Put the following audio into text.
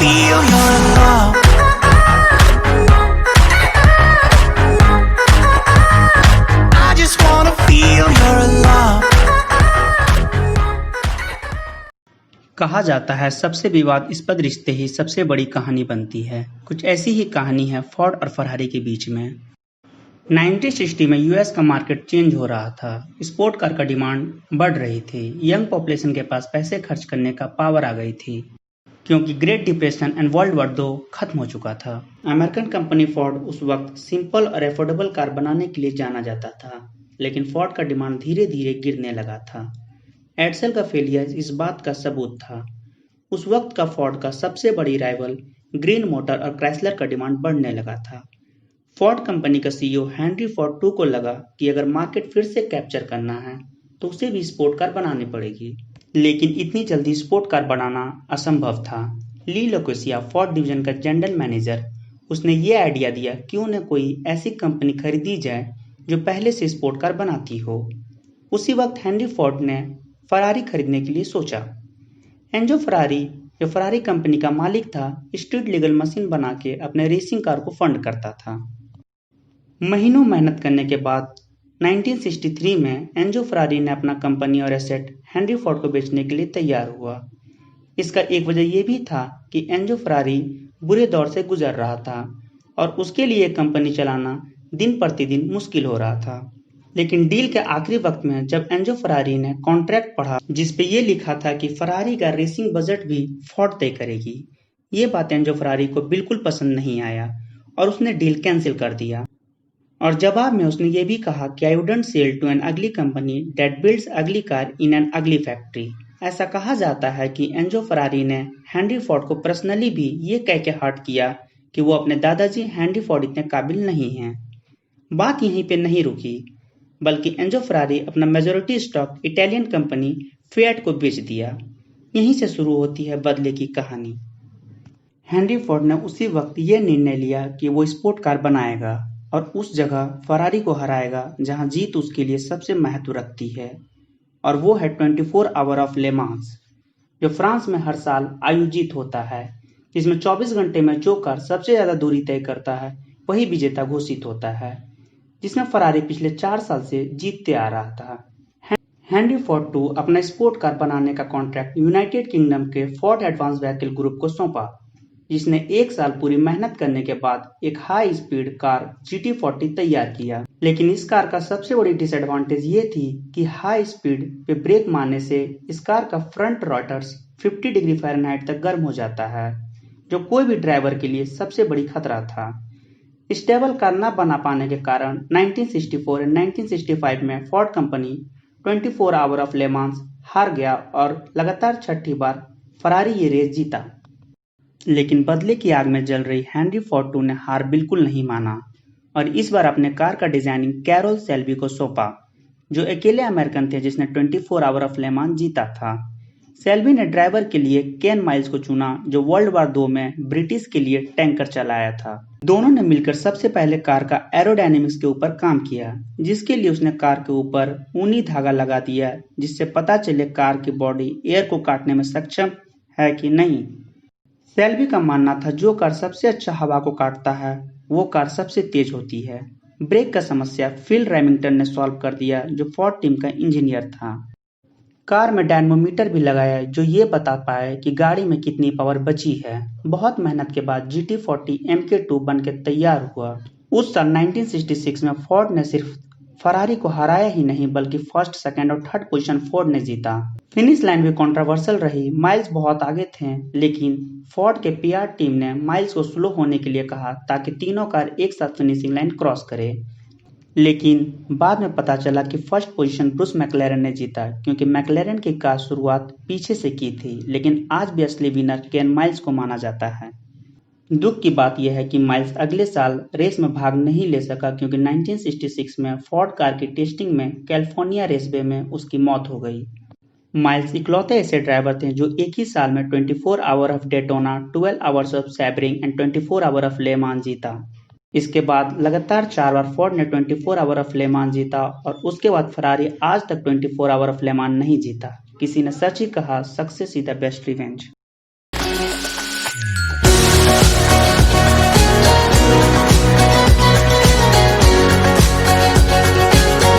feel you're in love. I just wanna feel you're in love. कहा जाता है सबसे विवादास्पद रिश्ते ही सबसे बड़ी कहानी बनती है। कुछ ऐसी ही कहानी है फोर्ड और फरारी के बीच में। 1960 में यूएस का मार्केट चेंज हो रहा था। स्पोर्ट कार का डिमांड बढ़ रही थी। यंग पॉपुलेशन के पास पैसे खर्च करने का पावर आ गई थी, क्योंकि great depression and world war 2 खत्म हो चुका था। अमेरिकन कंपनी फोर्ड उस वक्त सिंपल और एफोर्डेबल कार बनाने के लिए जाना जाता था, लेकिन फोर्ड का डिमांड धीरे धीरे गिरने लगा था। एडसेल का फेलियर इस बात का सबूत था। उस वक्त का फोर्ड का सबसे बड़ी राइवल ग्रीन मोटर और क्राइसलर का डिमांड बढ़ने लगा था। फोर्ड कंपनी का सीईओ हेनरी फोर्ड टू को लगा कि अगर मार्केट फिर से कैप्चर करना है तो उसे भी स्पोर्ट कार बनानी पड़ेगी, लेकिन इतनी जल्दी स्पोर्ट कार बनाना असंभव था। ली लोकेसिया, फोर्ड डिवीजन का जनरल मैनेजर, उसने ये आइडिया दिया क्यों न कोई ऐसी कंपनी खरीदी जाए जो पहले से स्पोर्ट कार बनाती हो। उसी वक्त हेनरी फोर्ड ने फरारी खरीदने के लिए सोचा। एंजो फरारी, जो फरारी कंपनी का मालिक था, स्ट्रीट लीगल मशीन बना के अपने रेसिंग कार को फंड करता था। महीनों मेहनत करने के बाद 1963 में एंजो फरारी ने अपना कंपनी और एसेट हेनरी फोर्ड को बेचने के लिए तैयार हुआ। इसका एक वजह यह भी था कि एंजो फरारी बुरे दौर से गुजर रहा था और उसके लिए कंपनी चलाना दिन प्रतिदिन मुश्किल हो रहा था। लेकिन डील के आखिरी वक्त में जब एंजो फरारी ने कॉन्ट्रैक्ट पढ़ा जिसपे ये लिखा था कि फरारी का रेसिंग बजट भी फोर्ड तय करेगी, ये बात एंजो फरारी को बिल्कुल पसंद नहीं आया और उसने डील कैंसिल कर दिया। और जवाब में उसने ये भी कहा कि I wouldn't sell to an ugly company that builds ugly car in an ugly factory. ऐसा कहा जाता है कि एंजो फरारी ने हेनरी फोर्ड को पर्सनली भी ये कह के हर्ट किया कि वो अपने दादाजी हेनरी फोर्ड इतने काबिल नहीं हैं। बात यहीं पे नहीं रुकी, बल्कि एंजो फरारी अपना majority stock Italian company fiat को बेच दिया। यहीं से शुरू होती है बदले की कहानी। हेनरी फोर्ड ने उसी वक्त ये निर्णय लिया कि वो स्पोर्ट कार बनाएगा और उस जगह फरारी को हराएगा जहां जीत उसके लिए सबसे महत्व रखती है, और वो है 24 आवर ऑफ ले मांस, जो फ्रांस में हर साल आयोजित होता है, जिसमें 24 घंटे में जो कार सबसे ज्यादा दूरी तय करता है वही विजेता घोषित होता है, जिसमें फरारी पिछले 4 साल से जीतते आ रहा था। हेनरी फोर्ड टू अपना स्पोर्ट कार बनाने का कॉन्ट्रैक्ट यूनाइटेड किंगडम के फोर्ड एडवांस व्हीकल ग्रुप को सौंपा, जिसने 1 साल पूरी मेहनत करने के बाद एक हाई स्पीड कार GT40 तैयार किया। लेकिन इस कार का सबसे बड़ी डिसएडवांटेज ये थी कि हाई स्पीड पे ब्रेक मारने से इस कार का फ्रंट रोटर्स 50 डिग्री फ़ारेनहाइट तक गर्म हो जाता है, जो कोई भी ड्राइवर के लिए सबसे बड़ी खतरा था। स्टेबल कार न बना पाने के कारण 1964 और 1965 में Ford company 24 hour of Le मांस हार गया और लगातार 6ठी बार फरारी ये रेस जीता। लेकिन बदले की आग में जल रही हेनरी फोर्ड टू ने हार बिल्कुल नहीं माना और इस बार अपने कार का डिजाइनिंग कैरोल सेल्बी को सौंपा, जो अकेले अमेरिकन थे जिसने 24 आवर ऑफ ले मांस जीता था। सेल्बी ने ड्राइवर के लिए केन माइल्स को चुना, जो वर्ल्ड वॉर 2 में ब्रिटिश के लिए टैंकर चलाया था। दोनों ने मिलकर सबसे पहले कार का एरोडायनेमिक्स के ऊपर काम किया, जिसके लिए उसने कार के ऊपर ऊनी धागा लगा दिया, जिससे पता चले कार की बॉडी एयर को काटने में सक्षम है कि नहीं। सेल्बी का मानना था जो कार सबसे अच्छा हवा को काटता है वो कार सबसे तेज होती है। ब्रेक का समस्या फिल रेमिंगटन ने सॉल्व कर दिया, जो फोर्ड टीम का इंजीनियर था। कार में डायनमोमीटर भी लगाया जो ये बता पाए कि गाड़ी में कितनी पावर बची है। बहुत मेहनत के बाद GT40 MK2 बन के तैयार हुआ। उस साल 1966 में फोर्ड ने सिर्फ फरारी को हराया ही नहीं, बल्कि फर्स्ट, सेकंड और थर्ड पोजीशन फोर्ड ने जीता। फिनिश लाइन भी कंट्रोवर्शियल रही। माइल्स बहुत आगे थे, लेकिन फोर्ड के PR टीम ने माइल्स को स्लो होने के लिए कहा ताकि तीनों कार एक साथ फिनिशिंग लाइन क्रॉस करे। लेकिन बाद में पता चला कि फर्स्ट पोजीशन ब्रूस मैकलेरन ने जीता, क्योंकि मैकलेरन की कार शुरुआत पीछे से की थी। लेकिन आज भी असली विनर केन माइल्स को माना जाता है। दुख की बात यह है कि माइल्स अगले साल रेस में भाग नहीं ले सका, क्योंकि 1966 में फोर्ड कार की टेस्टिंग में कैलिफोर्निया रेसवे में उसकी मौत हो गई। माइल्स इकलौते ऐसे ड्राइवर थे जो एक ही साल में 24 hour of Daytona, 12 hours of Sebring and 24 hour of Le Mans जीता। इसके बाद लगातार 4 बार फोर्ड ने 24 आवर ऑफ ले मांस जीता और उसके बाद फरारी आज तक 24 आवर ऑफ ले मांस नहीं जीता। किसी ने सच ही कहा, success is the best revenge.